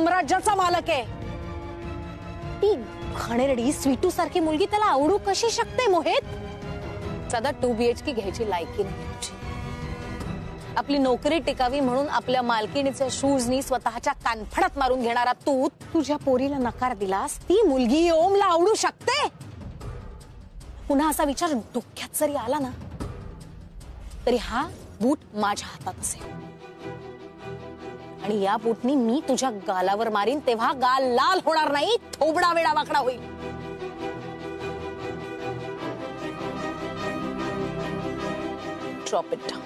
साम्राज्याचा मालक आहे. ती घाणेरडी स्वीटू सारखी मुलगी त्याला आवडू कशी शकते मोहित? साधा 2 BHK घ्यायची लायकी नाही तुझी. आपली नोकरी टिकावी म्हणून आपल्या मालकिणीचे शूजनी स्वतःच्या कानफडात मारून घेणारा तू तुझ्या पोरीला नकार दिलास. ती मुलगी ओमला आवडू शकते? पुन्हा असा विचार डोक्यात जरी आला ना तरी हा बूट माझ्या हातात असेल आणि या बूटनी मी तुझ्या गालावर मारीन तेव्हा गाल लाल होणार नाही, थोबडा वेडा वाकडा होईल. Drop it down.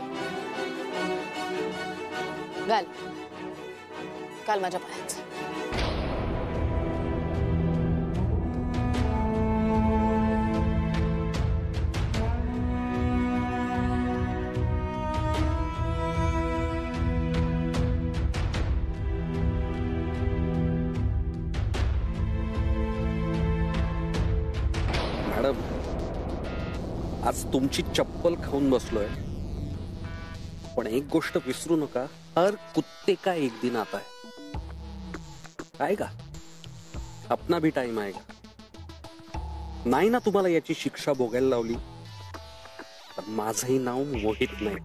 घाल माझ्या पायात. मॅडम, आज तुमची चप्पल खाऊन बसलोय, पण एक गोष्ट विसरू नका, हर कुत्ते का एक दिन आता है. आएगा, अपना भी टाइम आएगा. नाही ना तुम्हाला याची शिक्षा भोगायला लावली तर माझंही नाव मोहित नाही.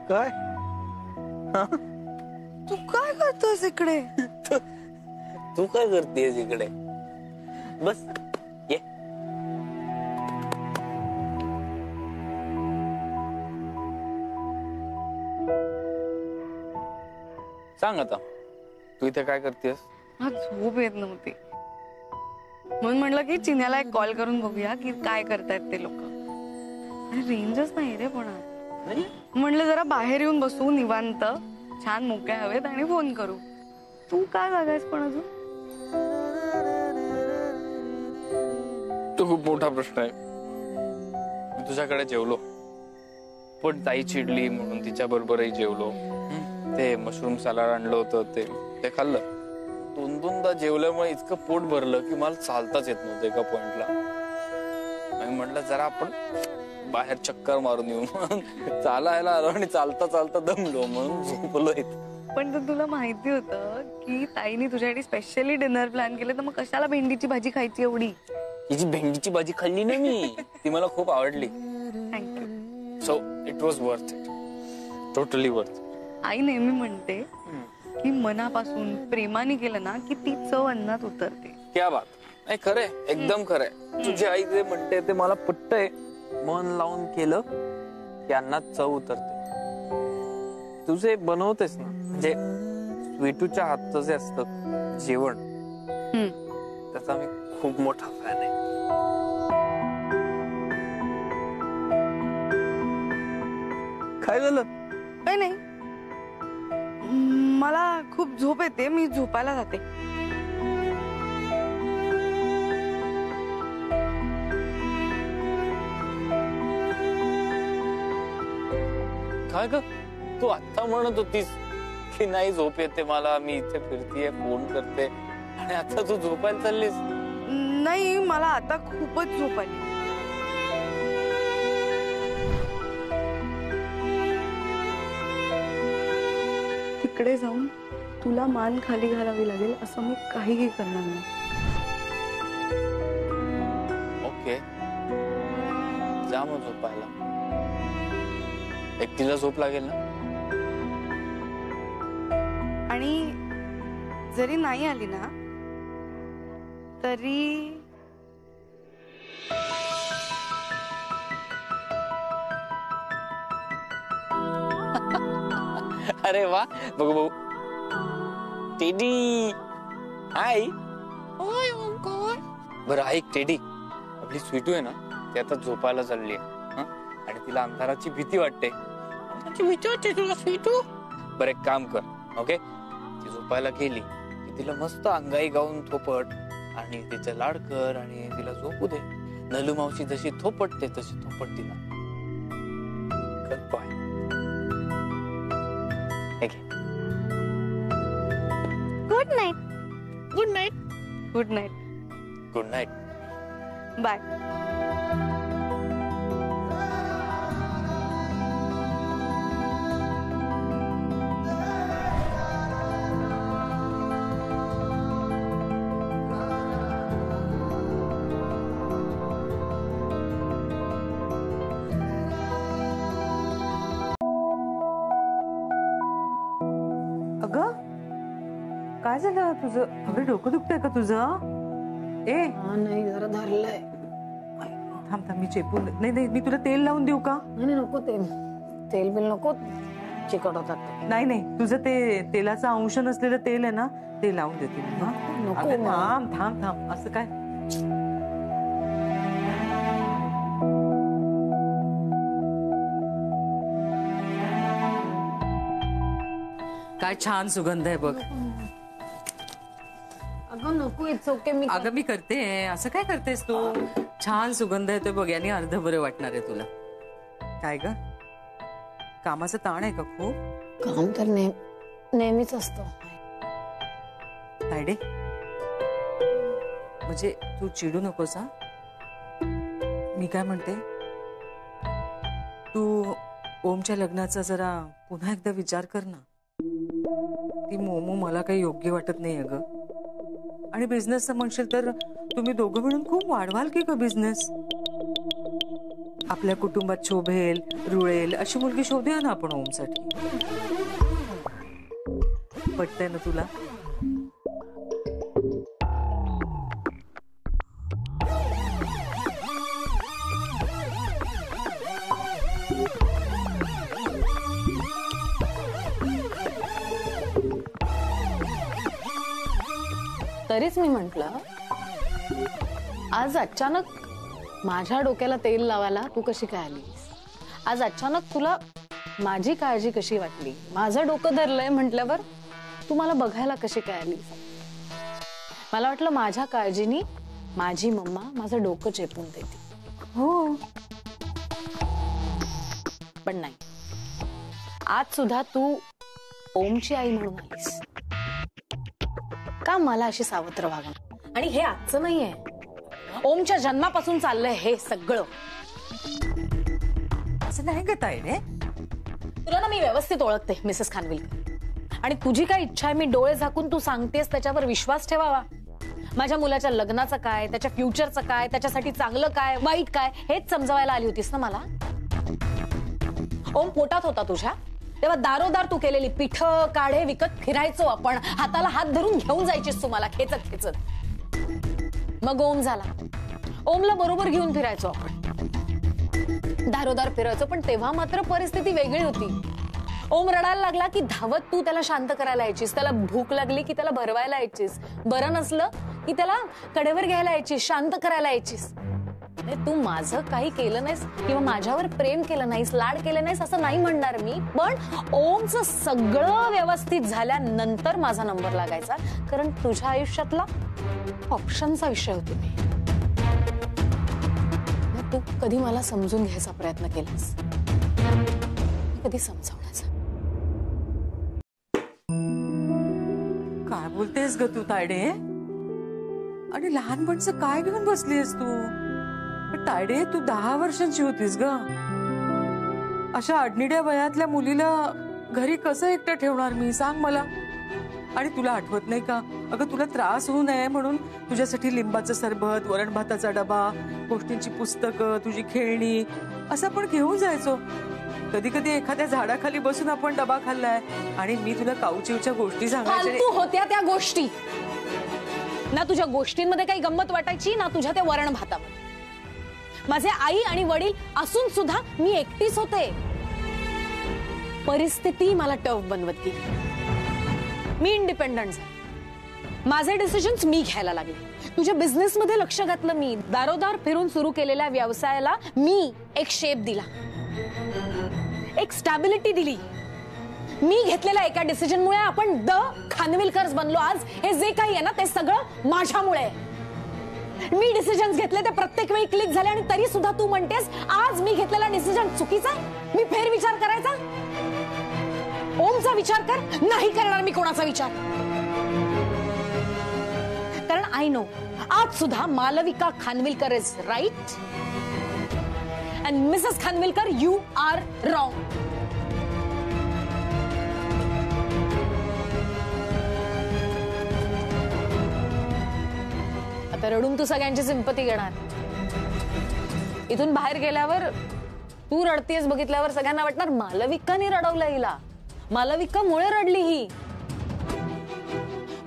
काय? तू काय करतोस इकडे? तू काय करतेस इकडे? बस ये. सांग आता, तू इथे काय करतेस? आज झोप येत नव्हती म्हणून म्हटलं की चिन्याला एक कॉल करून बघूया की काय करतायत ते लोक. रेंजच नाही रे. पण म्हणलं जरा बाहेर येऊन बसू निवांत, छान मोकळ्या हवेत आणि फोन करू. तू काय बघायस पण अजून? तो खूप मोठा प्रश्न आहे. मी तुझ्याकडे जेवलो, पण ताई चिडली म्हणून तिच्या बरोबरही जेवलो. ते मशरूम सलाड आणलं होतं ते खाल्लं. 2-2दा जेवल्यामुळे इतकं पोट भरलं की मला चालताच येत नव्हतं एका पॉइंटला. मी म्हटलं जरा आपण बाहेर चक्कर मारून येऊ. चालायला आलो आणि चालता चालता दमलो म्हणून झोपलोय. पण तर तुला माहिती होतं की ताईने तुझ्यासाठी स्पेशली डिनर प्लॅन केलं, तर मग कशाला भेंडीची भाजी खायची एवढी? हिची भेंडीची भाजी खाल्ली ना मी, ती मला खूप आवडली. Thank you. So it was worth it, totally worth. आई नेहमी म्हणते की मनापासून प्रेमाने केलं ना की ती चव अन्नात उतरते. क्या बात. नाही, खरंय, एकदम खरंय. तुझी आई जे म्हणते ते मला पटतंय. मन लावून केलं की अन्नात चव उतरते. तुझे बनवतेस ना, म्हणजे स्वीटूच्या हातचं जे असतं जेवण, त्याचा मी खूप मोठा फॅन आहे. काय झालं? काही नाही, मला खूप झोप येते, मी झोपायला जाते. काय ग, तू आता म्हणत होतीस की नाही झोप येते मला, मी इथे फिरतीये, फोन करते, आणि आता तू झोपायला चाललीस? नाही, मला आता खूपच झोप आली. तिकडे जाऊन तुला मान खाली घालावी लागेल असं मी काहीही करणार नाही. ओके, जा मग झोपायला. एकटीला झोप लागेल ना? आणि जरी नाही आली ना तरी अरे वा, बघू बघू. टेडी, हाय. बरं ऐक टेडी, आपली स्वीटू आहे ना, ती आता झोपायला चालली आहे आणि तिला अंधाराची भीती वाटते. तुला स्वीटू? बरं एक काम कर, ओके, ती झोपायला गेली की तिला मस्त अंगाई गाऊन थोपट आणि तिचं लाड कर आणि तिला झोपू दे. नलू मावशी जशी थोपटते तशी थोपट तिला. Bye. Good night. Good night. Good night. Good night. Bye. अगं काय झालं तुझं? अगं डोकं दुखतंय का तुझं? ए नाही जरा धरलंय. थांब थांब मी चेपून नाही नाही मी तुला तेल लावून देऊ का? नाही नको तेल बिल नको, चिकट होतात ते. नाही नाही तुझं ते तेलाचा अंश नसलेलं तेल आहे ना ते लावून देते मी. हा? नको अगं, ना. थांब थांब थांब असं काय? काय छान सुगंध आहे बघ. अगं नको, इट्स ओके. मी अगं मी करते. असं काय करतेस तू? छान सुगंध येतोय बघ, याने अर्ध बरं वाटणार आहे तुला. काय ग कामाचं ताण आहे का खूप? काम तर नेहमीच असतं. तायडे म्हणजे तू चिडू नकोस हा. मी काय म्हणते, तू ओमच्या लग्नाचा जरा पुन्हा एकदा विचार कर ना. ती मोमो मला काही योग्य वाटत नाही अगं. आणि बिझनेसचं म्हणशील तर तुम्ही दोघं मिळून खूप वाढवाल की ग बिझनेस. आपल्या कुटुंबात शोभेल रुळेल अशी मुलगी शोधूया ना आपण ओमसाठी. पटतंय ना तुला? तरीच मी म्हंटल, आज अचानक माझ्या डोक्याला तेल लावायला तू कशी काय आलीस? आज अचानक तुला माझी काळजी कशी वाटली? माझं डोकं धरलंय म्हटल्यावर तू मला बघायला कशी काय आलीस? मला वाटलं माझ्या काळजीनी माझी मम्मा माझं डोकं चेपून देते. हो पण नाही, आज सुद्धा तू ओमची आई म्हणून आलीस का? मला अशी सावत्र वागणं. आणि हे आजचं नाहीये, ओमच्या जन्मापासून चाललंय हे सगळं. असं नाही ग तायडे. तुला ना मी व्यवस्थित ओळखते मिसेस खानविलकर, आणि तुझी काय इच्छा आहे मी डोळे झाकून तू सांगतेस त्याच्यावर विश्वास ठेवावा. माझ्या मुलाच्या लग्नाचं काय, त्याच्या फ्युचरचं काय, त्याच्यासाठी चांगलं काय वाईट काय हेच समजवायला आली होतीस ना मला. ओम पोटात होता तुझ्या तेव्हा दारोदार तू केलेली पिठ काढे विकत फिरायचो आपण, हाताला हात धरून घेऊन जायचीस तुम्हाला खेचत खेचत. मग ओम झाला, ओमला बरोबर घेऊन फिरायचो आपण, दारोदार फिरायचो. पण तेव्हा मात्र परिस्थिती वेगळी होती. ओम रडायला लागला की धावत तू त्याला शांत करायला यायचीस, त्याला भूक लागली की त्याला भरवायला यायचीस, बरं नसलं की त्याला कडेवर घ्यायला यायचीस, शांत करायला यायचीस. तू माझं काही केलं नाहीस किंवा माझ्यावर प्रेम केलं नाहीस, लाड केलं नाहीस असं नाही म्हणणार मी. पण ओमचं सगळं व्यवस्थित झाल्यानंतर माझा नंबर लागायचा, कारण तुझ्या आयुष्यातला ऑप्शनचा विषय होती मी. तू कधी मला समजून घ्यायचा प्रयत्न केलास, कधी समजावण्याचा. काय बोलतेस ग तू तायडे? आणि लहानपणचं काय घेऊन बसलीस तू? तायडे तू 10 वर्षांची होतीस ग. अशा आडनिड्या वयातल्या मुलीला घरी कसं एकटं ठेवणार मी, सांग मला. आणि तुला आठवत नाही का, अगं तुला त्रास होऊ नये म्हणून तुझ्यासाठी लिंबाचं सरबत, वरण भाताचा डबा, गोष्टींची पुस्तकं, तुझी खेळणी असं आपण घेऊन जायचो. कधी कधी एखाद्या झाडाखाली बसून आपण डबा खाल्लाय. आणि मी तुला काऊचिवच्या गोष्टी सांगायच्या होत्या त्या गोष्टी ना. तुझ्या गोष्टींमध्ये काही गंमत वाटायची ना तुझ्या त्या वरण भातामध्ये. माझे आई आणि वडील असून सुद्धा मी एकटीच होते. परिस्थिती मला टफ बनवत गेली. मी इंडिपेंडंट झाले, माझे डिसिजन्स मी घ्यायला लागले. तुझ्या बिझनेस मध्ये लक्ष घातलं मी, दारोदार फिरून सुरू केलेल्या व्यवसायाला मी एक शेप दिला, एक स्टॅबिलिटी दिली. मी घेतलेल्या एका डिसिजनमुळे आपण द खानविलकर्स बनलो. आज हे जे काही आहे ना ते सगळं माझ्यामुळे. मी डिसिजन्स घेतले ते प्रत्येक वेळी क्लिक झाले, आणि तरी सुद्धा तू म्हणतेस आज मी घेतलेला डिसिजन चुकीचा आहे, मी फेर विचार करायचा. ओमचा विचार कर. नाही करणार मी कोणाचा विचार, कारण आय नो आज सुद्धा Malvika Khanvilkar is right and Mrs Khanvilkar you are wrong. आता रडून तू सगळ्यांची सिंपती घेणार. इथून बाहेर गेल्यावर तू रडतेस बघितल्यावर सगळ्यांना वाटणार मालविकाने रडवलं हिला, मालविकामुळे रडली ही.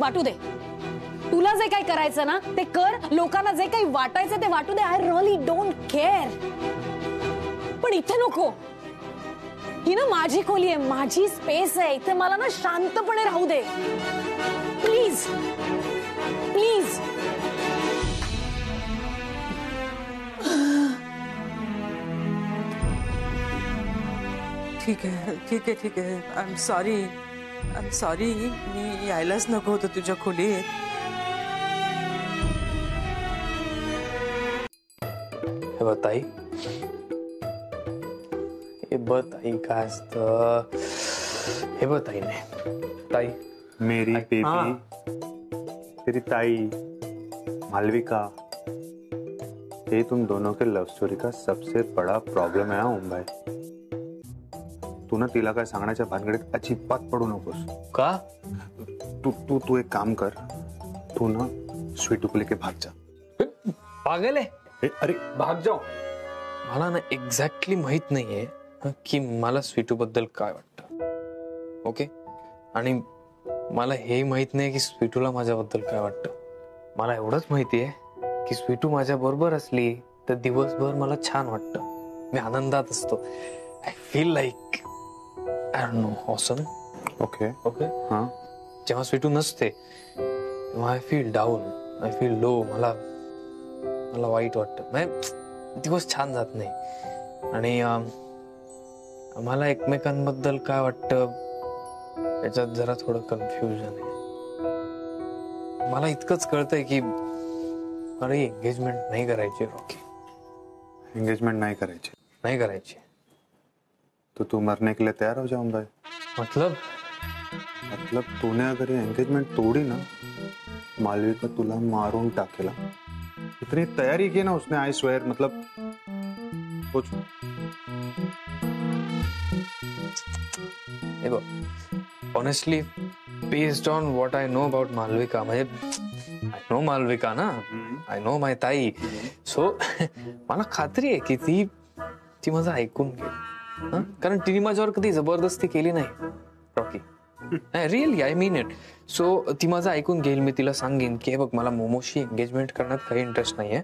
वाटू दे, तुला जे काही करायचं ना ते कर, लोकांना जे काही वाटायचं ते वाटू दे. I really don't care. पण इथे नको. ही ना माझी खोली आहे, माझी स्पेस आहे. इथे मला ना शांतपणे राहू दे प्लीज प्लीज. ठीक आहे ठीक आहे ठीक आहे. I am sorry. मी यायलाच नको होतं तुझ्या खोलीत. हे बघ ताई, हे बघ ताई काय असतं. हे बघ ताई, नाही ताई मेरी बेबी, तेरी ताई मालविका, ये तुम दोनों के लव स्टोरी का सबसे बड़ा प्रॉब्लेम है ओम भाई. तू ना तिला काय सांगण्याच्या भानगडीत अजिबात पडू नकोस. का? तू एक काम कर, तू ना स्वीटू को लेके भाग जा. पागल आहे? अरे भाग जाओ. मला ना एक्झॅक्टली माहित नाहीये की मला स्वीटू बद्दल काय वाटतं. ओके, आणि मला हे माहित नाही की स्वीटूला माझ्याबद्दल काय वाटतं. मला एवढंच माहितीये की स्वीटू माझ्या बरोबर असली तर दिवसभर मला छान वाटतं, मी आनंदात असतो. I feel like I don't know awesome. Okay okay. हाँ, जेव्हा स्वीटू नसते तेव्हा I feel down, I feel low. मला वाईट वाटतं, दिवस छान जात नाही. आणि आम्हाला एकमेकांबद्दल काय वाटतं याच्यात जरा थोडं कन्फ्युजन आहे. मला इतकंच कळतंय की मला एंगेजमेंट नाही करायची. रॉकी, एंगेजमेंट नहीं करायची. तो तू मरने के लिए तैयार हो जाऊं भाई. मतलब तूने अगर ये एंगेजमेंट तोड़ी ना, मालविका तुला मारून टाकेला. इतनी तैयारी की ना उसने, आई स्वेयर. मतलब कुछ honestly based on what I know about Malvika, म्हणजे आय नो मालविका ना, आय नो माय ताई. सो मला खात्री आहे की ती माझं ऐकून घेईल. कारण तिने माझ्यावर कधी जबरदस्ती केली नाही Rocky. Really I mean it. So ती माझं ऐकून घेईल. मी तिला सांगेन की हे बघ, मला मोमोशी एंगेजमेंट करण्यात काही इंटरेस्ट नाहीये.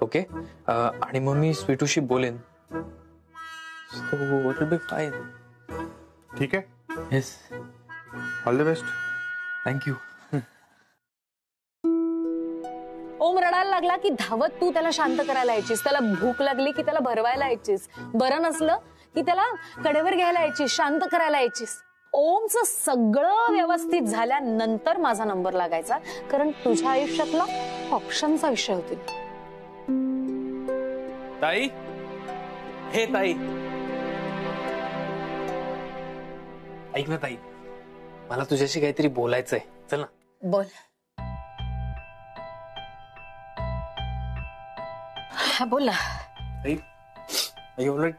ओके, आणि मग मी स्वीटूशी बोलेन. So it will be fine. ठीक है. Yes, all the best. Thank you. Om रडायला लागला की धावत तू त्याला शांत करायला यायचीस. त्याला भूक लागली की त्याला भरवायला यायचीस. बरं नसलं की त्याला कडेवर घ्यायला यायचीस, शांत करायला यायचीस. ओमचं सगळं व्यवस्थित झाल्यानंतर माझा नंबर लागायचा, कारण तुझ्या आयुष्यातला ऑप्शनचा विषय होती. ताई, हे ताई, ऐक ना ताई, मला तुझ्याशी काहीतरी बोलायचंय. चल ना. बोल. हा बोल ना. ताई, एवढं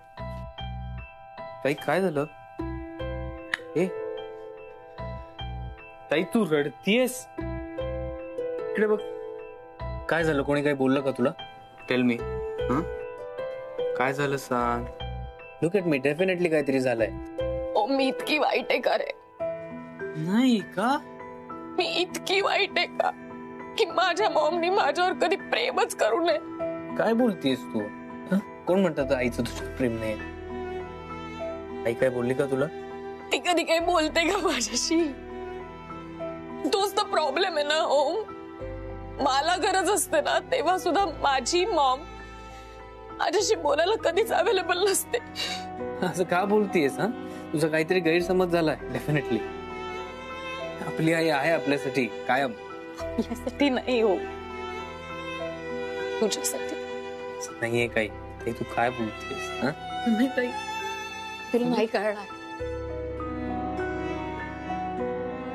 ताई काय झालं? ए ताई, तू रडतीयस? इकडे बघ. काय झालं? कोणी काही बोललं का तुला? Tell me. काय झालं सांग. लुक एट मी, डेफिनेटली काहीतरी झालंय. ओ मी इतकी वाईट आहे का रे? नाही का? मी इतकी वाईट आहे का की माझ्या मॉमनी माझ्यावर कधी प्रेमच करू नये? काय बोलतीयस तू? कोण म्हणतात आईचं तुझ्यावर प्रेम नाही? आई काय बोलली का तुला? ती कधी काही बोलते का माझ्याशी? तोच तर प्रॉब्लेम आहे ना ओम. मला गरज असते ना तेव्हा सुद्धा माझी मॉम माझ्याशी बोलायला कधीच अवेलेबल नसते. असं का बोलतीयस? हा, तुझा काहीतरी गैरसमज झालाय. डेफिनेटली आपली आई आहे आपल्यासाठी कायम. आपल्यासाठी नाही हो, तुझ्यासाठी. नाहीये काही. तू काय बोलतेस? नाही ताई, तुला नाही कळणार.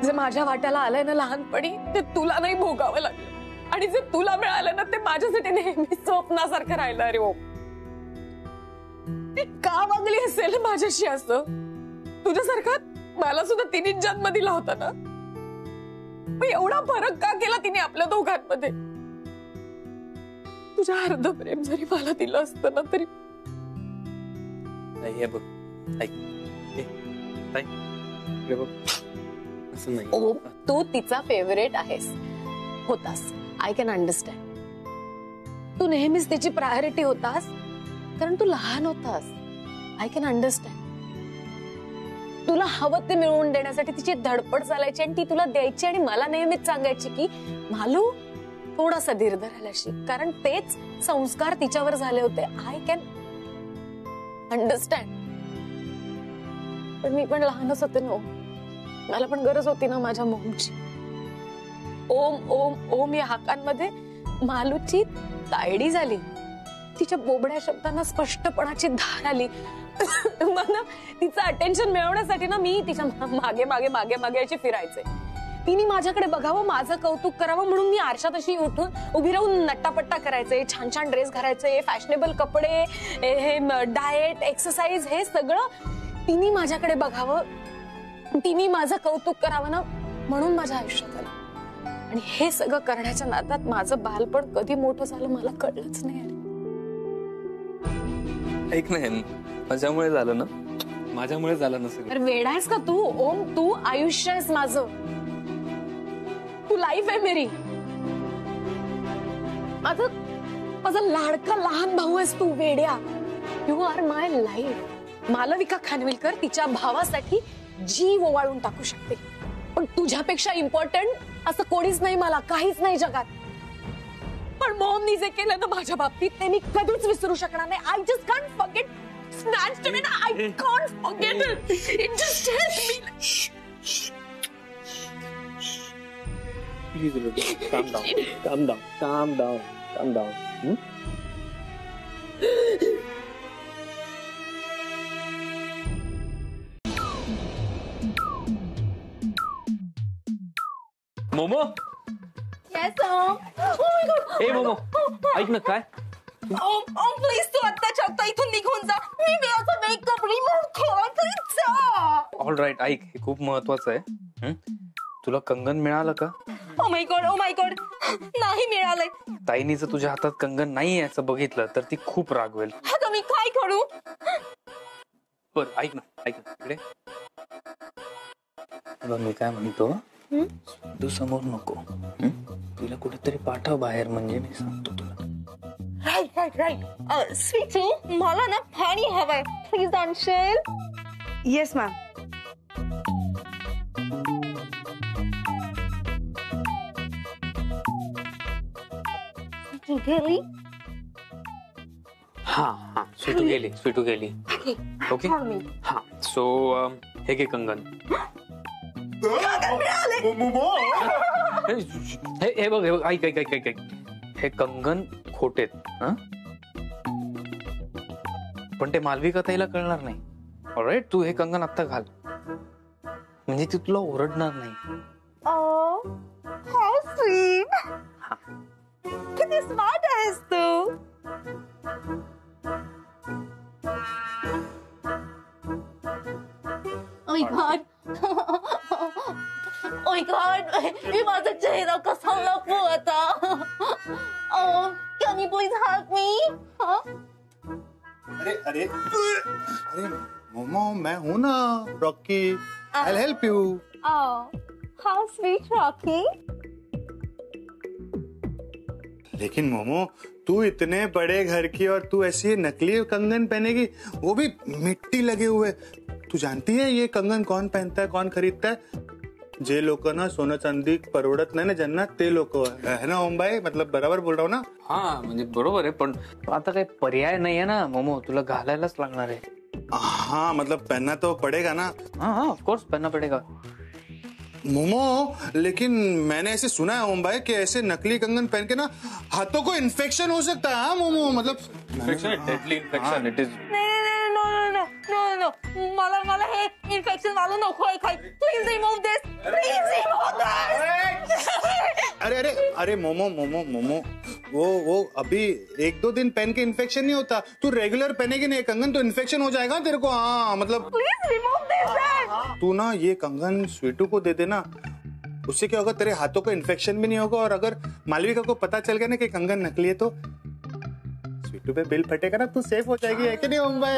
जे माझ्या वाट्याला आलंय ना लहानपणी, ते तुला नाही भोगावं लागलं. आणि जे तुला मिळालं ना ते माझ्यासाठी नेहमी स्वप्नासारखं राहिलं. अरे ओ, ती का वागली असेल माझ्याशी असं? तुझ्यासारखा मला सुद्धा तिने जन्म दिला होता ना, मग एवढा फरक का केला तिने आपल्या दोघांमध्ये? तुझ्या अर्ध प्रेम जरी मला दिलं असतं ना तरी. हे बघ, असं नाही. ओ, तू तिचा फेवरेट आहेस, होतास. I can understand. तू नेहमीच तिची प्रायोरिटी होतास कारण तू लहान होतास. I can understand. तुला हवं ते मिळवून देण्यासाठी तिची धडपड चालायची आणि ती तुला द्यायची आणि मला नेहमीच सांगायची की मालू थोडासा धीर धरायला शिक, कारण तेच संस्कार तिच्यावर झाले होते. I can understand. पण मी पण लहानच होते ना, मला पण गरज होती ना माझ्या मॉमची. ओम ओम ओम या हाकांमध्ये मालूची तायडी झाली. तिच्या बोबड्या शब्दांना स्पष्टपणाची धार आली. मला तिचं अटेन्शन मिळवण्यासाठी ना मी तिच्या मागे मागे मागे मागे अशी फिरायचे. तिने माझ्याकडे बघावं, माझं कौतुक करावं म्हणून मी आरशात अशी उठून उभी राहून नट्टापट्टा करायचे, छान छान ड्रेस घालायचे, फॅशनेबल कपडे, हे डाएट, एक्सरसाइज, हे सगळं तिने माझ्याकडे बघावं, तिने माझं कौतुक करावं ना म्हणून माझ्या आयुष्यात आलं. आणि हे सगळं करण्याच्या नादात माझं बालपण कधी मोठं झालं मला कळलंच नाही. ऐक ना, माझ्यामुळे झालं ना, माझ्यामुळे झालं नसेल. तर वेडा आहेस का तू? ओम, तू आयुष्य आहेस माझं, तू लाईफ आहे मेरी. माझा लाडका लहान भाऊ आहेस तू, वेड्या. You are my life. Malvika Khanvilkar तिच्या भावासाठी जीव ओवाळून टाकू शकते, पण तुझ्यापेक्षा इम्पॉर्टंट असं कोणीच नाही मला, काहीच नाही जगात. पण मॉमनी जे केलं ना माझ्या बाबतीत ते मी कधीच विसरू शकणार नाही. I just can't forget. Snatched him and I can't forget it. It just hit me. Please, calm down. Calm down. Calm down. Calm down. Momo, Yes, Om. Oh my God. ए मोमो, ऐक ना. काय ओम प्लीज तू आत्ताच्या आत्ता इथून निघून जा. मी माझा मेकअप रिमूव्ह करायचा. ऑल राईट, ऐक, हे खूप महत्वाचं आहे. तुला कंगन मिळालं का? ओ माय गॉड, नाही मिळालंय. ताईनी जर तुझ्या हातात कंगन नाही असं बघितलं तर ती खूप रागवेल. आता मी काय करू? बर ऐक ना इकडे. मी काय म्हणतो, तू समोर नको. तिला कुठेतरी पाठव बाहेर, म्हणजे मी सांगतो तुला. राईट. स्वीटू, मला ना पाणी हवंय, प्लीज आणशील? Yes ma'am. गेली? हा स्वीटू गेली. ओके. हा, सो हे घे कंगन. हे बघ ऐक. हे कंगन खोटेत, पण ते मालविका ताईला कळणार नाही. ऑलराईट, तू हे कंगन आता घाल, म्हणजे ती तुला ओरडणार नाही. How sweet. किती स्मार्ट आहेस तू. Oh my God, मी माझा चेहरा कसा लपवू आता? Can you please help me? अरे मोमो, मैं हूं ना, Rocky. I'll help you. How sweet, Rocky. लेकिन मोमो, तू इतने बड़े घर की और तू ऐसी नकली कंगन पहनेगी, वो भी मिट्टी लगे हुए. तू जानती है ये कंगन कौन पहनता है, कौन खरीदता है? जे लोक ना सोनं चांदी परवडत नाही ना ज्यांना, ते लोक है ना ओम भाई. मतलब बरोबर बोल रहा हूँ ना? हा, म्हणजे बरोबर आहे, पण आता काही पर्याय नाहीये ना मोमो, तुला घालायलाच लागणार आहे. हाँ, मतलब पहनना तो पड़ेगा ना. हाँ, ऑफ कोर्स पहनना पड़ेगा. मोमो, लेकिन मैंने ऐसे सुना है ओम भाई कि ऐसे नकली कंगन पहन के ना हाथों को इन्फेक्शन हो सकता है. हाँ मोमो, मतलब infection, deadly infection. It is. No मला हे इन्फेक्शन वाला नकोय काय. Please remove this, please remove this. अरे अरे अरे मोमो वो अभी 1-2 दिन पहन के इन्फेक्शन नहीं होता. तू रेगुलर पहनेगी नहीं कंगन तो इन्फेक्शन हो जाएगा तेरे को. हाँ मतलब प्लीज रिमूव्ह दिस. तू ना ये कंगन स्वीटू को दे देना. उससे क्या होगा, तेरे हाथों को इन्फेक्शन भी नहीं होगा. और अगर मालविका को पता चल गया ना कि कंगन नकली है तो स्वीटू पे बिल फटेगा ना, तू सेफ हो जाएगी. है कि नहीं मुंबई?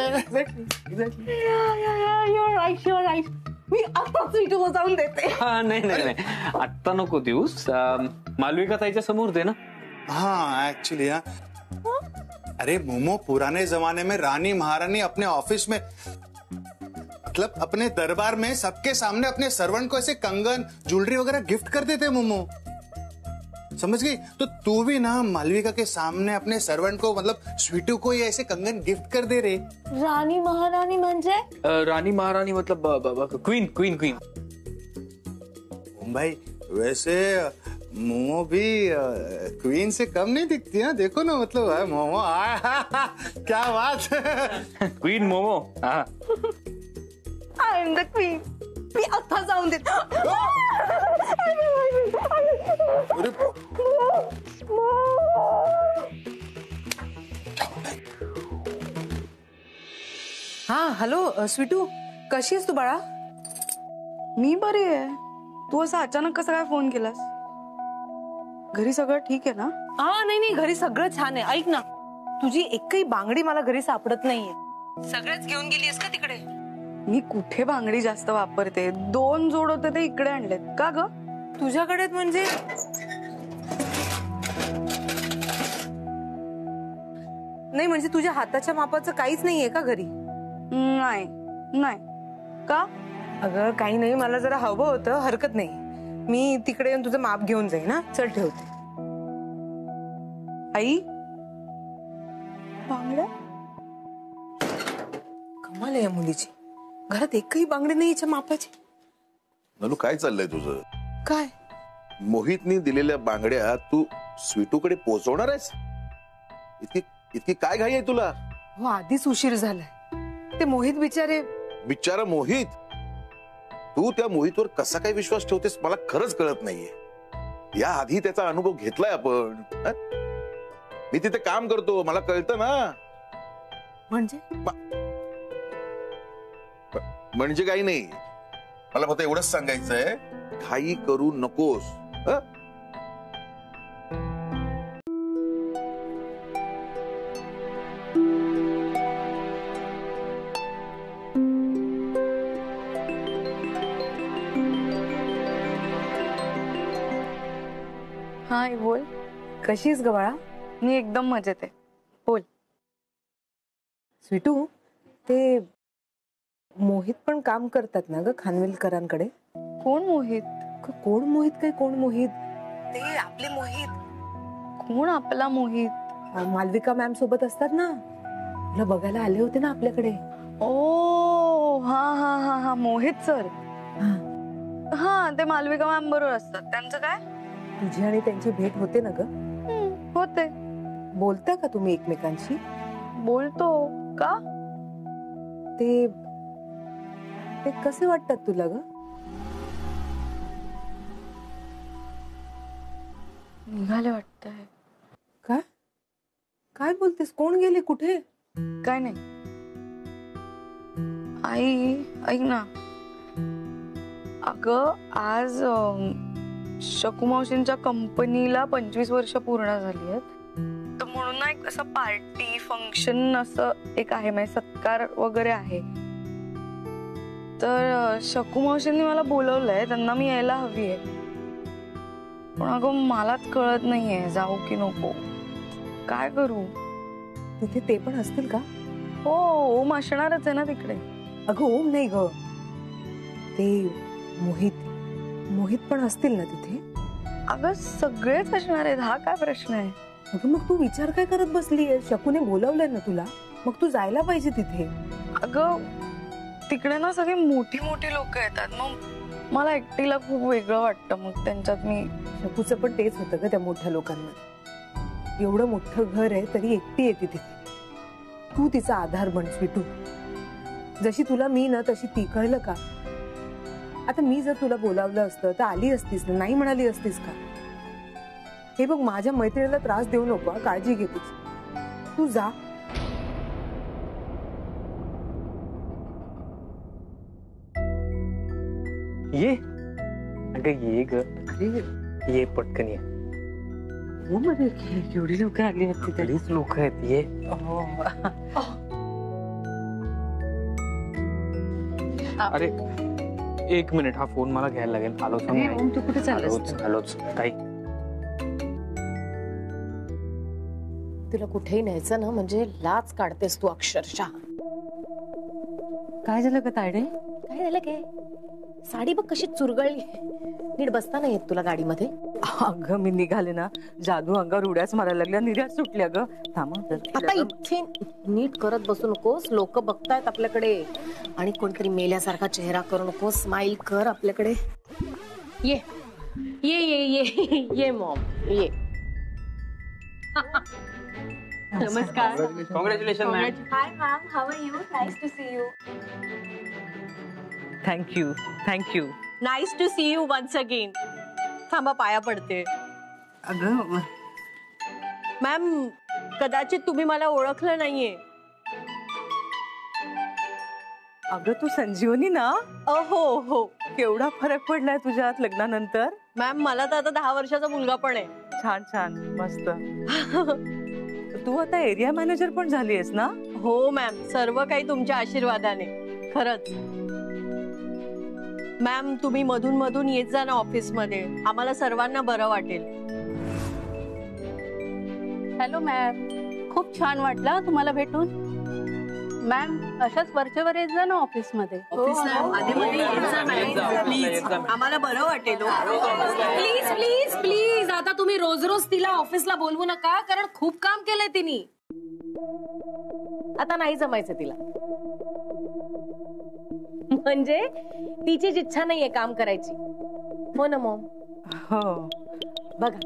You're right. मी आता स्वीटू जाऊन देते. नाही आत्ता नको देऊस. मालविका ताईच्या समोर दे ना. हाँ एक्चुअली हाँ. अरे मोमो, पुराने जमाने में रानी महारानी अपने ऑफिस में मतलब अपने दरबार में सबके सामने अपने सर्वेंट को ऐसे कंगन ज्वेलरी वगैरह गिफ्ट करते थे मोमो. समझ गई? तो तू भी ना मालविका के सामने अपने सर्वेंट को मतलब स्वीटू को ये ऐसे कंगन गिफ्ट कर दे रे. राणी महाराणी म्हणजे रानी महारानी मतलब क्वीन. भाई वैसे मोमो भी क्वीन से कम नहीं दिखती है. देखो ना मतलब है मोमो. क्या बात. Queen Momo. I am the queen. मी आता जाऊन देते. हा हॅलो स्वीटू, कशी आहेस तू बाळा? मी बरी आहे. तू असं अचानक कसं काय फोन केलास? घरी सगळं ठीक आहे ना? हा नाही घरी सगळं छान आहे. ऐक ना, तुझी एकही बांगडी मला घरी सापडत नाहीये. सगळ्याच घेऊन गेलीस का तिकडे? मी कुठे बांगडी जास्त वापरते. 2 जोड होते ते इकडे आणलेत. का ग? तुझ्याकडे म्हणजे नाही म्हणजे तुझ्या हाताच्या मापाचं काहीच नाहीये का घरी? नाही. का? अगं काही नाही, मला जरा हवं होतं. हरकत नाही, मी तिकडे येऊन तुझं माप घेऊन जाईन. ना चल ठेवते. आई बांगड्या कमाल आहे या मुलीची. घरात एकही बांगडी नाही हिच्या मापाची. नलू काय चाललंय तुझं? काय? मोहितनी दिलेल्या बांगड्या तू स्वीटूकडे पोहोचवणार आहेस? इतकी काय घाई आहे तुला? हो आधीच उशीर झालाय. ते मोहित बिचारा मोहित. तू त्या मोहितवर कसा काय विश्वास ठेवतेस मला खरंच कळत नाहीये. या आधी त्याचा अनुभव घेतलाय आपण. मी तिथे काम करतो, मला कळतं ना. म्हणजे काही नाही, मला फक्त एवढंच सांगायचंय, घाई करू नकोस. हा बोल. कशीस ग बाळा? मी एकदम मजेत आहे. बोल. स्वीटू, ते मोहित पण काम करतात ना ग खानविलकरांकडे? कोण मोहित? कोण मोहित काय कोण मोहित? ते आपले मोहित. कोण आपला मोहित? मालविका मॅम सोबत असतात ना, तुला बघायला आले होते ना आपल्याकडे. ओ हा मोहित सर. हा ते मालविका मॅम बरोबर असतात. त्यांचं काय? तुझी आणि त्यांची भेट होते ना ग? होते. बोलता का तुम्ही एकमेकांशी? बोलतो. का? ते कसे वाटतात तुला ग? निघाले वाटतंय. काय काय बोलतेस? कोण गेले? कुठे? काय नाही. आई ऐक ना, अगं आज शकू मावशींच्या कंपनीला 25 वर्ष पूर्ण झाली आहेत. तर म्हणून ना एक असं पार्टी फंक्शन असं एक आहे, म्हणजे सत्कार वगैरे आहे. तर शकू मावशींनी मला बोलवलंय, त्यांना मी यायला हवी आहे. पण अगं मलाच कळत नाहीये जाऊ की नको. काय करू? तिथे ते पण असतील का? हो ओम असणारच आहे ना तिकडे. अगं ओम नाही ग, ते मोहित पण असतील ना तिथे? अगं सगळेच असणार आहेत. हा काय प्रश्न आहे? अगं मग तू विचार काय करत बसली? शकूने बोलवलंय ना तुला, मग तू जायला पाहिजे तिथे. अगं तिकडे ना सगळे मोठी मोठी लोक येतात, मग मला एकटीला खूप वेगळं वाटतं. मग त्यांच्यात मी शकूचं पण तेच होतं ग त्या मोठ्या लोकांना. एवढं मोठं घर आहे तरी एकटी येते तिथे. तू तिचा आधार बन स्वीटू. जशी तुला मी ना तशी ती, कळलं का? आता मी जर तुला बोलावलं असतं तर आली असतीस ना, नाही म्हणाली असतीस का? हे बघ, माझ्या मैत्रिणीला त्रास देऊ नको, काळजी घे तुझी. तू जा. ये अगं ये ग, ये पटकन ये. हो मध्ये एवढी लोक आली आहेत तिथे. बरीच लोक आहेत, ये. अरे एक मिनिट, हा फोन मला घ्यायला लागेल. आलो तू कुठे चाललास? आलोच. काही तुला कुठेही न्यायचं ना म्हणजे लाच काढतेस तू अक्षरशः. काय झालं का तायडे? काय झालं काय? साडी बघ कशी चुरगळली. नीट बसता नाही येत तुला गाडीमध्ये? अगं मी निघाले ना, जादू अंगावर उड्याच मारायला लागल्या, निर्यात सुटल्या ग. थांब आता इथे नीट करत बसू नकोस, लोक बघतायत आपल्याकडे. आणि कोणतरी मेल्यासारखा चेहरा करू नकोस, स्माइल कर आपल्याकडे. ये ये ये ये ये मॉम, ये. नमस्कार. Congratulation ma'am. Hi ma'am, how are you? Nice to see you. Thank you thank you. Nice to see you once again. थांबा, पाया पडते. अगं मॅम, कदाचित तुम्ही मला ओळखलं नाहीये. अगं तू संजीवनी ना? हो हो केवढा फरक पडलाय तुझ्यात लग्नानंतर. मॅम, मला तर आता 10 वर्षाचा मुलगा पण आहे. छान छान, मस्त. तू आता एरिया मॅनेजर पण झाली आहेस ना? हो मॅम, सर्व काही तुमच्या आशीर्वादाने. खरंच मॅम, तुम्ही मधून मधून येत जा ना ऑफिस मध्ये, आम्हाला सर्वांना बरं वाटेल. हॅलो मॅम, खूप छान वाटलं तुम्हाला भेटून. मॅम, अशाच वरचेवर येत जा ना ऑफिस मध्ये. आम्हाला बरं वाटेल. प्लीज प्लीज प्लीज, आता तुम्ही रोज रोज तिला ऑफिसला बोलवू नका, कारण खूप काम केलंय तिने. आता नाही जमायचं तिला. म्हणजे तिचीच इच्छा नाहीये काम करायची. हो ना मॉम? हो. बघा,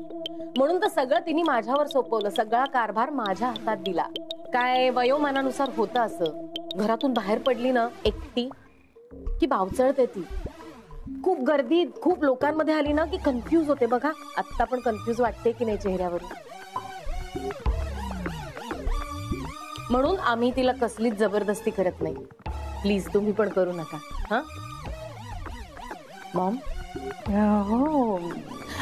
म्हणून तर सगळं तिने माझ्यावर सोपवलं, सगळा कारभार माझ्या हातात दिला. काय वयोमानानुसार होतं असं. घरातून बाहेर पडली ना एकटी की बावचळते ती. खूप गर्दी, खूप लोकांमध्ये आली ना की कन्फ्यूज होते. बघा, आत्ता पण कन्फ्यूज वाटते की नाही चेहऱ्यावर. म्हणून आम्ही तिला कसलीच जबरदस्ती करत नाही. प्लीज तुम्ही पण करू नका. हा मॉम? हो.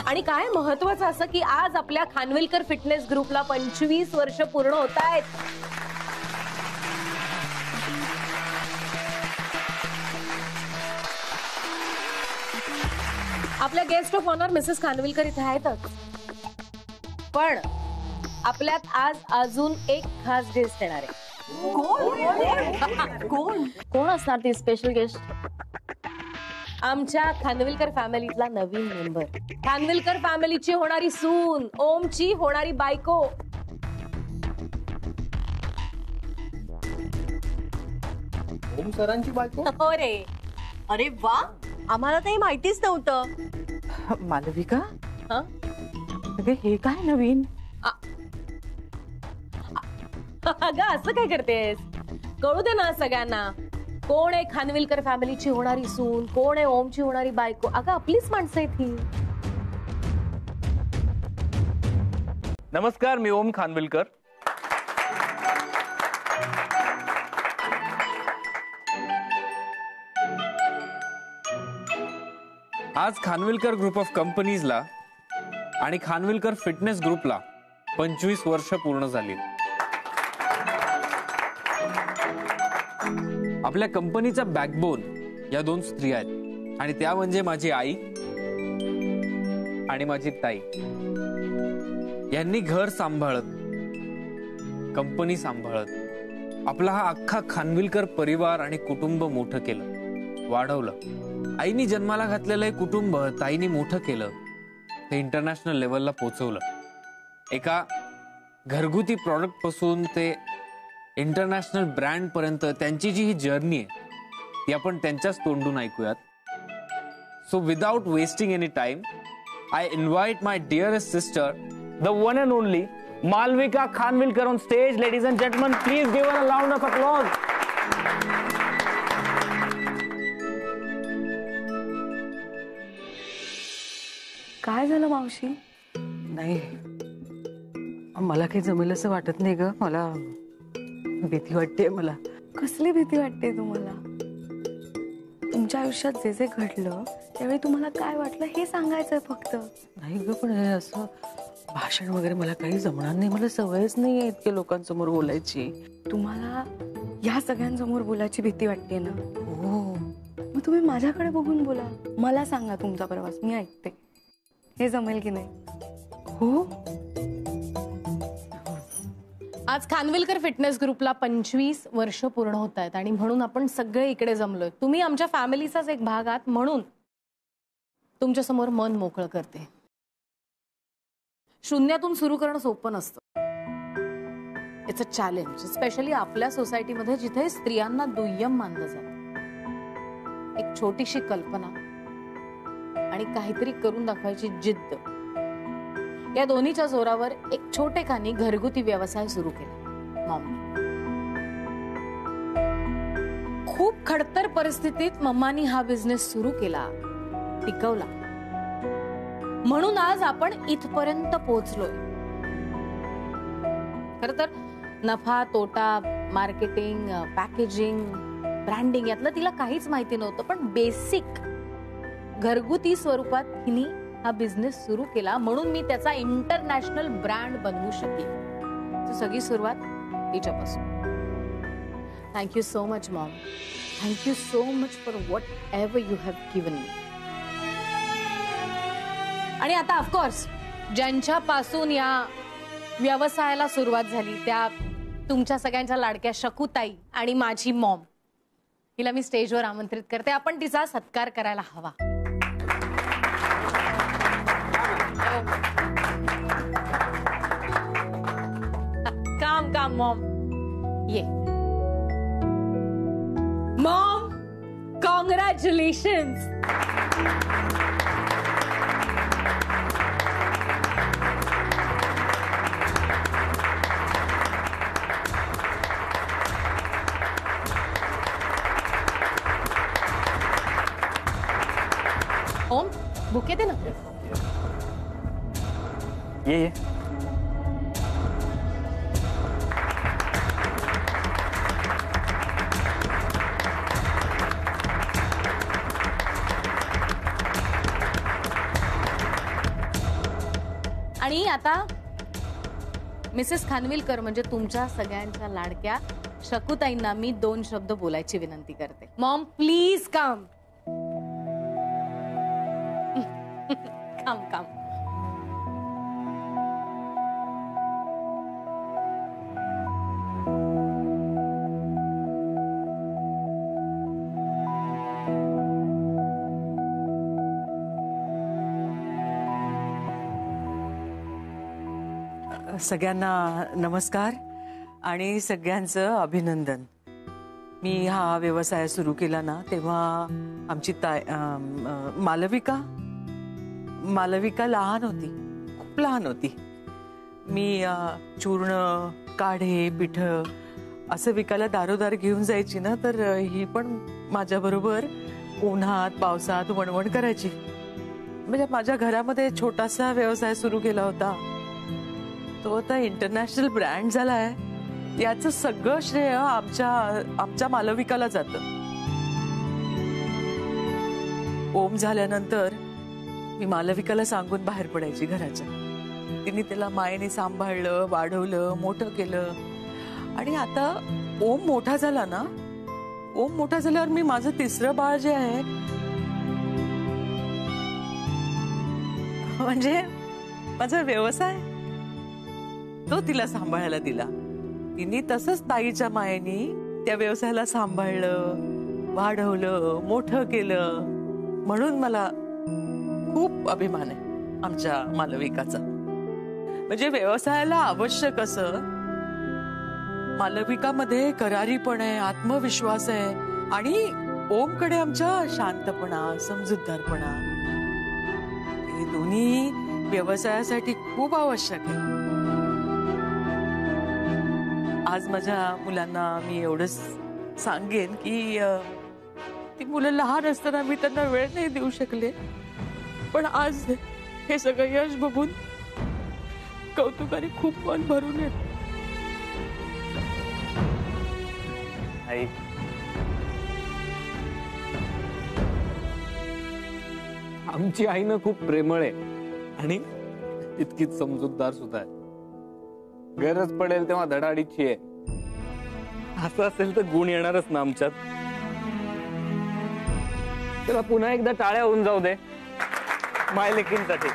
आणि काय महत्वाचं असं की आज आपल्या खानविलकर फिटनेस ग्रुपला 25 वर्ष पूर्ण होत आहेत. आपल्या guest of honour Mrs Khanvilkar इथे आहेतच, पण आपल्यात आज अजून एक खास गेस्ट येणार आहे. कोण असणार ती स्पेशल गेस्ट? आमच्या खानविलकर फॅमिलीतला नवीन मेंबर, खानविलकर फॅमिलीची होणारी सून, ओमची होणारी बायको. ओम सरांची बायको? हो रे. अरे वा, आम्हाला तर हे माहितीच नव्हतं. मालविका, हा? अगं हे काय नवीन? अगं असं काय करतेस? कळू दे ना सगळ्यांना. कोण आहे खानविलकर फॅमिलीची होणारी सून, कोण आहे ओमची होणारी बायको. अगं आपलीच माणसं आहेत ही. नमस्कार, मी ओम खानविलकर. आज खानविलकर ग्रुप ऑफ कंपनीजला आणि खानविलकर फिटनेस ग्रुपला 25 वर्ष पूर्ण झाली. आपल्या कंपनीचा बॅकबोन या 2 स्त्रिया आहेत, आणि त्या म्हणजे माझी आई आणि माझी ताई. यांनी घर सांभाळत, कंपनी सांभाळत आपला हा अख्खा खानविलकर परिवार आणि कुटुंब मोठं केलं, वाढवलं. आईनी जन्माला घातलेलं हे कुटुंब ताईनी मोठं केलं, ते इंटरनॅशनल लेवलला पोहोचवलं. एका घरगुती प्रॉडक्ट पासून ते इंटरनॅशनल ब्रँड पर्यंत त्यांची जी ही जर्नी आहे ती आपण त्यांच्याच तोंडून ऐकूयात. So without wasting any time, I invite my dearest sister, the one and only Malvika Khanvilkar on stage. Ladies and gentleman, please give a round of applause. काय झालं मावशी? नाही, मला काही जमेल असं वाटत नाही ग. मला भीती वाटते. मला कसली भीती वाटते तुम्हाला? तुमच्या आयुष्यात जे जे घडलं त्यावेळी तुम्हाला काय वाटलं हे सांगायचंय फक्त. नाही ग, पण हे असं भाषण वगैरे मला काही जमणार नाही. मला सवयच नाही आहे इतके लोकांसमोर बोलायची. तुम्हाला या सगळ्यांसमोर बोलायची भीती वाटते ना? हो. मग तुम्ही माझ्याकडे बघून बोला. मला सांगा तुमचा प्रवास, मी ऐकते. हे जमेल की नाही? हो. आज खानविलकर फिटनेस ग्रुपला 25 वर्ष पूर्ण होत आहेत आणि म्हणून आपण सगळे इकडे जमलोय. तुम्ही आमच्या फॅमिलीचाच एक भाग आहात म्हणून तुमच्या समोर मन मोकळं करते. शून्यातून सुरू करणं सोपं नसतं. इट्स अ चॅलेंज, स्पेशली आपल्या सोसायटीमध्ये जिथे स्त्रियांना दुय्यम मानलं जातं. एक छोटीशी कल्पना आणि काहीतरी करून दाखवायची जिद्द, या दोन्हीच्या जोरावर एक छोटेखानी घरगुती व्यवसाय सुरू केला मॉमने. खूप खडतर परिस्थितीत मम्मानी हा बिझनेस सुरू केला, टिकवला. म्हणून आज आपण इथपर्यंत पोहोचलोय. खरं तर नफा तोटा, मार्केटिंग, पॅकेजिंग, ब्रँडिंग यातलं तिला काहीच माहिती नव्हतं. पण बेसिक घरगुती स्वरूपात तिने हा बिझनेस सुरू केला म्हणून मी त्याचा इंटरनॅशनल ब्रँड बनवू शकले. सगळी सुरुवात तिच्यापासून. Thank you so much mom. Thank you so much for whatever you have given me. आणि आता ऑफकोर्स ज्यांच्यापासून या व्यवसायाला सुरुवात झाली त्या तुमच्या सगळ्यांच्या लाडक्या शकूताई आणि माझी मॉम, हिला मी स्टेजवर आमंत्रित करते. आपण तिचा सत्कार करायला हवा. काम काम मॉम, ये. Mom, congratulations. ओम, बुके दे ना. ये आणि आता मिसेस खानविलकर म्हणजे तुमच्या सगळ्यांच्या लाडक्या शकूताईंना मी 2 शब्द बोलायची विनंती करते. Mom please come. Come come. सगळ्यांना नमस्कार आणि सगळ्यांचं अभिनंदन. मी हा व्यवसाय सुरू केला ना तेव्हा आमची मालविका लहान होती, खूप लहान होती. मी चूर्ण, काढे, पिठ असं विकायला दारोदार घेऊन जायची ना, तर ही पण माझ्याबरोबर उन्हात पावसात वणवण करायची. म्हणजे माझ्या घरामध्ये छोटासा व्यवसाय सुरू केला होता, तो आता इंटरनॅशनल ब्रँड झालाय. याचं सगळं श्रेय आमच्या मालविकाला जातं. ओम झाल्यानंतर मी मालविकाला सांगून बाहेर पडायची घराच्या. तिने त्याला मायेने सांभाळलं, वाढवलं, मोठं केलं. आणि आता ओम मोठा झाला ना, ओम मोठा झाल्यावर मी माझं 3रं बाळ जे आहे म्हणजे माझा व्यवसाय तो तिला सांभाळायला दिला. तिने तसंच ताईच्या मायेने त्या व्यवसायाला सांभाळलं, वाढवलं, मोठं केलं. म्हणून मला खूप अभिमान आहे आमच्या मालविकाचा. म्हणजे व्यवसायाला आवश्यक असं मालविकामध्ये करारीपण आहे, आत्मविश्वास आहे आणि ओमकडे आमच्या शांतपणा, समजूतदारपणा. हे दोन्ही व्यवसायासाठी खूप आवश्यक आहे. आज माझ्या मुलांना मी एवढंच सांगेन की ती मुलं लहान असताना मी त्यांना वेळ नाही देऊ शकले, पण आज हे सगळं यश बघून कौतुकाने खूप मन भरून येत. आई आमची आई ना खूप प्रेमळ आहे आणि तितकीच समजूतदार सुद्धा आहे. गरज पडेल तेव्हा धडाडीची आहे. असं असेल तर गुण येणारच ना आमच्यात. त्याला पुन्हा एकदा टाळ्या होऊन जाऊ दे मायलेकींसाठी.